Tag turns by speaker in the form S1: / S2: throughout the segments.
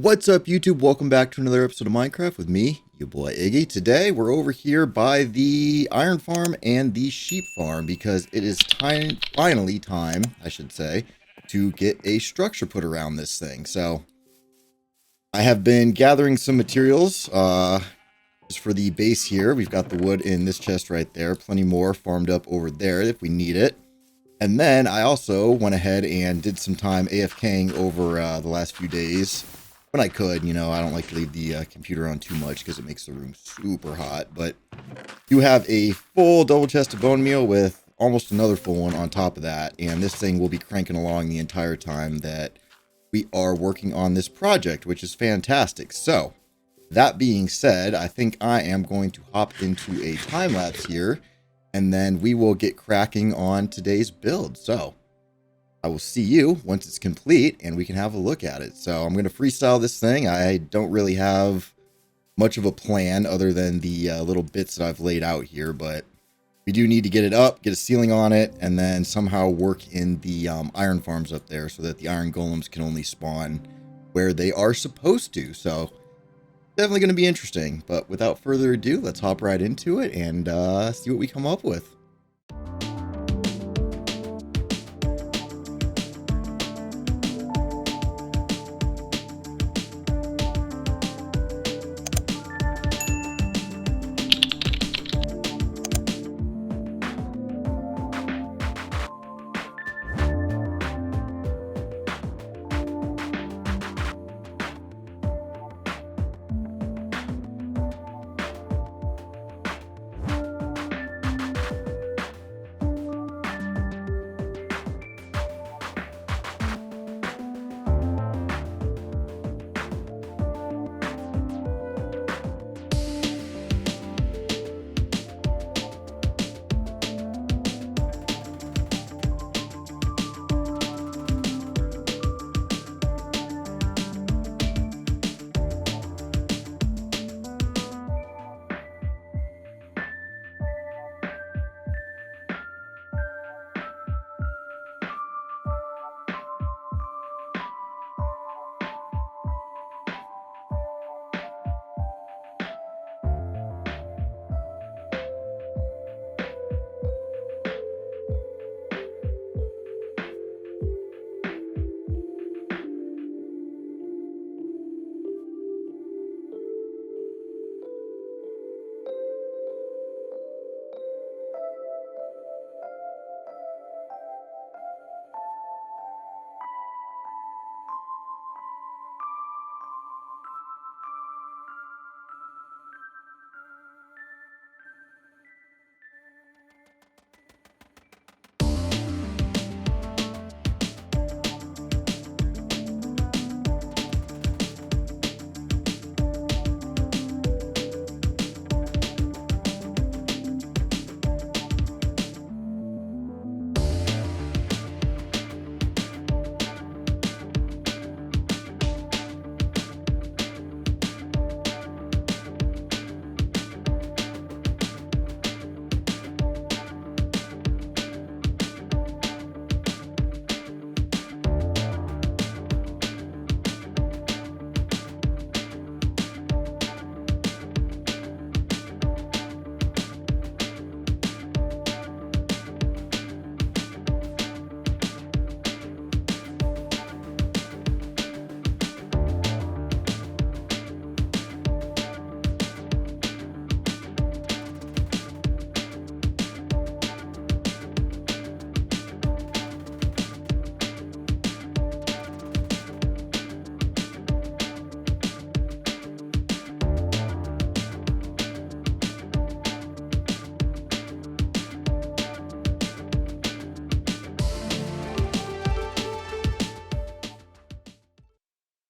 S1: What's up, YouTube? Welcome back to another episode of Minecraft with me, your boy Iggy. Today, we're over here by the iron farm and the sheep farm because it is finally time, I should say, to get a structure put around this thing. So, I have been gathering some materials just for the base here. We've got the wood in this chest right there. Plenty more farmed up over there if we need it. And then I also went ahead and did some time AFKing over the last few days. When I could, you know, I don't like to leave the computer on too much because it makes the room super hot. But you have a full double chest of bone meal with almost another full one on top of that. And this thing will be cranking along the entire time that we are working on this project, which is fantastic. So, that being said, I think I am going to hop into a time lapse here. And then we will get cracking on today's build. So, I will see you once it's complete and we can have a look at it. So I'm going to freestyle this thing. I don't really have much of a plan other than the little bits that I've laid out here, but we do need to get it up, get a ceiling on it, and then somehow work in the iron farms up there so that the iron golems can only spawn where they are supposed to. So definitely going to be interesting, but without further ado, let's hop right into it and see what we come up with.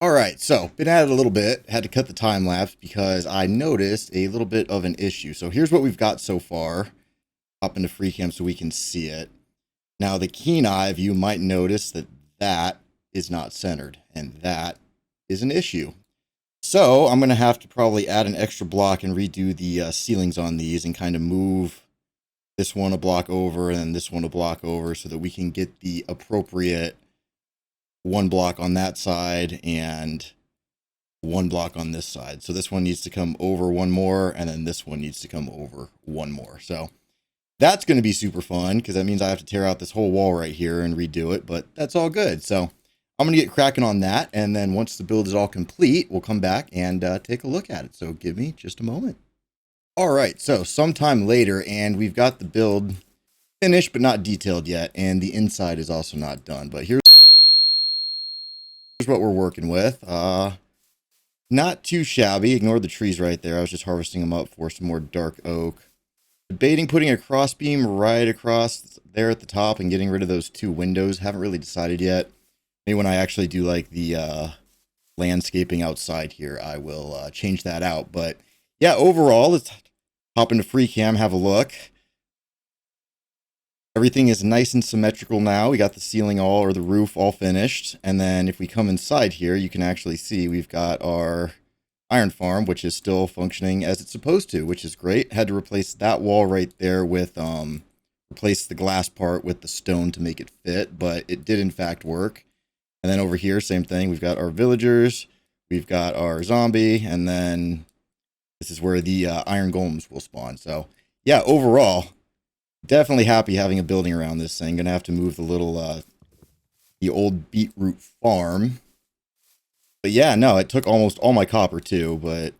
S1: All right, so been at it a little bit. Had to cut the time lapse because I noticed a little bit of an issue. So here's what we've got so far. Hop into free cam so we can see it. Now the keen eye view might notice that that is not centered, and that is an issue. So I'm going to have to probably add an extra block and redo the ceilings on these and kind of move this one a block over and then this one a block over so that we can get the appropriate one block on that side and one block on this side. So this one needs to come over one more, and then this one needs to come over one more. So that's going to be super fun because that means I have to tear out this whole wall right here and redo it, but that's all good. So I'm going to get cracking on that, and then once the build is all complete, we'll come back and take a look at it. So give me just a moment. All right, so sometime later, and we've got the build finished but not detailed yet, and the inside is also not done. But here's what we're working with. Not too shabby. Ignore the trees right there. I was just harvesting them up for some more dark oak. Debating putting a crossbeam right across there at the top and getting rid of those two windows. Haven't really decided yet. Maybe when I actually do like the landscaping outside here, I will change that out. But yeah, overall, let's hop into FreeCam, have a look. Everything is nice and symmetrical now. We got the ceiling all, or the roof all finished. And then if we come inside here, you can actually see we've got our iron farm, which is still functioning as it's supposed to, which is great. Had to replace that wall right there with, replace the glass part with the stone to make it fit, but it did in fact work. And then over here, same thing. We've got our villagers, we've got our zombie, and then this is where the iron golems will spawn. So yeah, overall, definitely happy having a building around this thing. Gonna have to move the little, the old beetroot farm. But yeah, no, it took almost all my copper too,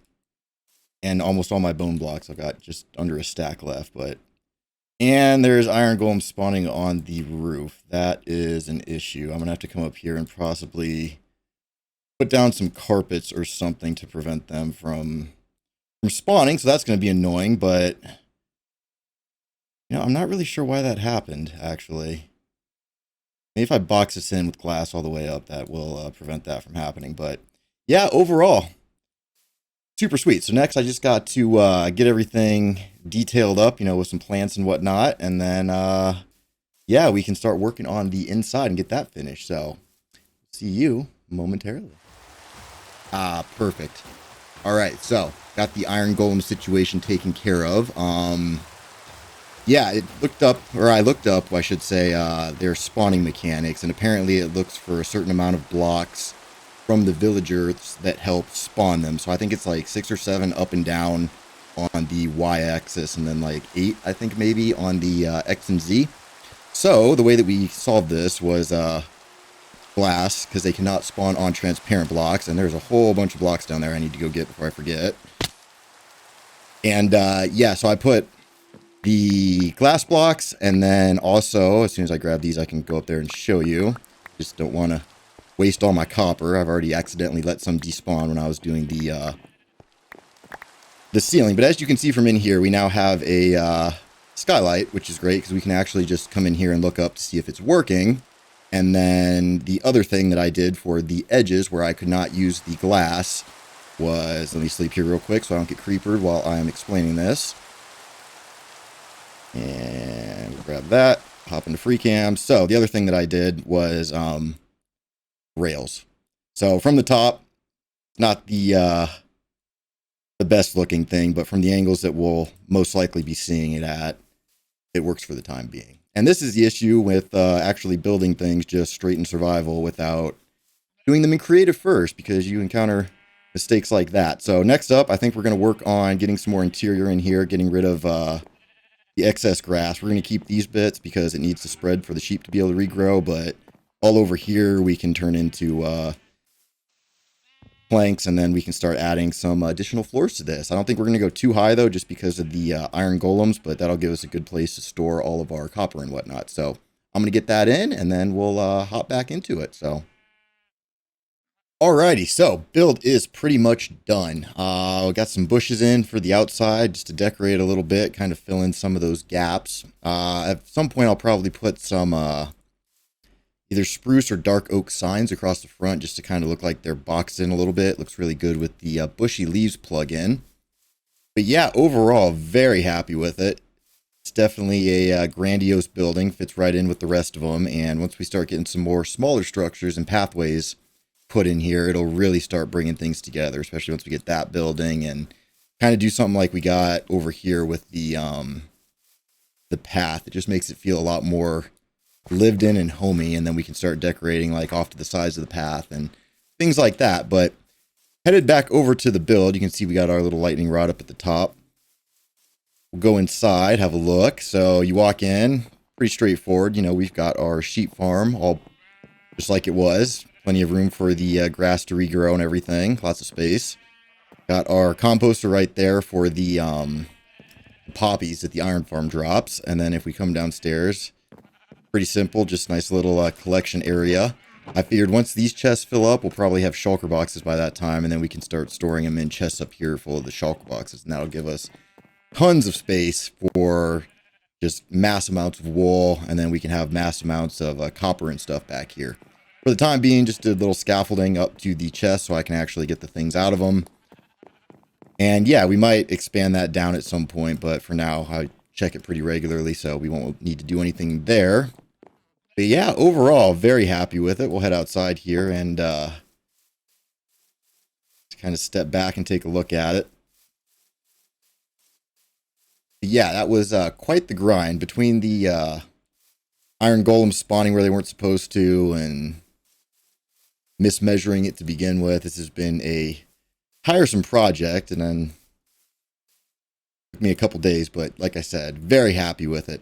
S1: and almost all my bone blocks. I've got just under a stack left, and there's iron golems spawning on the roof. That is an issue. I'm gonna have to come up here and possibly put down some carpets or something to prevent them from spawning. So that's gonna be annoying, but I'm not really sure why that happened, actually. Maybe if I box this in with glass all the way up, that will prevent that from happening. But yeah, overall, super sweet. So next I just got to get everything detailed up, with some plants and whatnot. And then, yeah, we can start working on the inside and get that finished. So see you momentarily. Perfect. All right, so got the iron golem situation taken care of. Yeah, I looked up, I should say, their spawning mechanics, and apparently it looks for a certain amount of blocks from the villagers that help spawn them. So I think it's like 6 or 7 up and down on the y-axis, and then like 8, I think maybe, on the x and z. So the way that we solved this was glass, because they cannot spawn on transparent blocks, and there's a whole bunch of blocks down there I need to go get before I forget. And yeah, so I put the glass blocks, and then also, as soon as I grab these, I can go up there and show you. Just don't want to waste all my copper. I've already accidentally let some despawn when I was doing the ceiling. But as you can see from in here, we now have a skylight, which is great because we can actually just come in here and look up to see if it's working. And then the other thing that I did for the edges where I could not use the glass was, let me sleep here real quick so I don't get creepered while I am explaining this. And we'll grab that, hop into FreeCam. So the other thing that I did was rails. So from the top, not the best looking thing, but from the angles that we'll most likely be seeing it at, it works for the time being. And this is the issue with actually building things just straight in survival without doing them in creative first, because you encounter mistakes like that. So next up, I think we're going to work on getting some more interior in here, getting rid of the excess grass. We're going to keep these bits because it needs to spread for the sheep to be able to regrow, but all over here we can turn into planks, and then we can start adding some additional floors to this. I don't think we're going to go too high though, just because of the iron golems, but that'll give us a good place to store all of our copper and whatnot. So I'm going to get that in, and then we'll hop back into it. So alrighty, so build is pretty much done. We got some bushes in for the outside just to decorate a little bit, kind of fill in some of those gaps. At some point I'll probably put some either spruce or dark oak signs across the front just to kind of look like they're boxed in a little bit. Looks really good with the bushy leaves plug-in. But yeah, overall, very happy with it. It's definitely a grandiose building, fits right in with the rest of them. And once we start getting some more smaller structures and pathways put in here, it'll really start bringing things together, especially once we get that building and kind of do something like we got over here with the path. It just makes it feel a lot more lived in and homey, and then we can start decorating like off to the sides of the path and things like that. But headed back over to the build. You can see we got our little lightning rod up at the top. We'll go inside, have a look. So you walk in, pretty straightforward. You know, we've got our sheep farm all just like it was. Plenty of room for the grass to regrow and everything. Lots of space. Got our composter right there for the poppies that the iron farm drops. And then if we come downstairs, pretty simple, just nice little collection area. I figured once these chests fill up, we'll probably have shulker boxes by that time, and then we can start storing them in chests up here full of the shulker boxes, and that'll give us tons of space for just mass amounts of wool, and then we can have mass amounts of copper and stuff back here. For the time being, just a little scaffolding up to the chest so I can actually get the things out of them. And yeah, we might expand that down at some point, but for now, I check it pretty regularly, so we won't need to do anything there. But yeah, overall, very happy with it. We'll head outside here and just kind of step back and take a look at it. But yeah, that was quite the grind between the iron golems spawning where they weren't supposed to and mismeasuring it to begin with. This has been a tiresome project, and then took me a couple days, but like I said, very happy with it.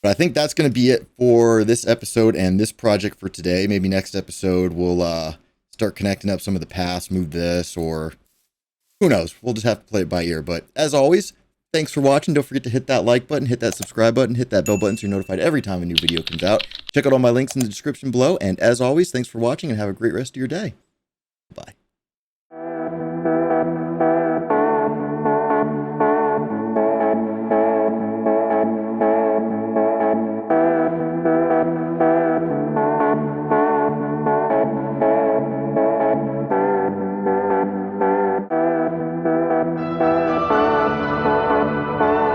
S1: But I think that's going to be it for this episode and this project for today. Maybe next episode we'll start connecting up some of the paths, move this, or who knows. We'll just have to play it by ear. But as always, thanks for watching. Don't forget to hit that like button, hit that subscribe button, hit that bell button so you're notified every time a new video comes out. Check out all my links in the description below. And as always, thanks for watching and have a great rest of your day.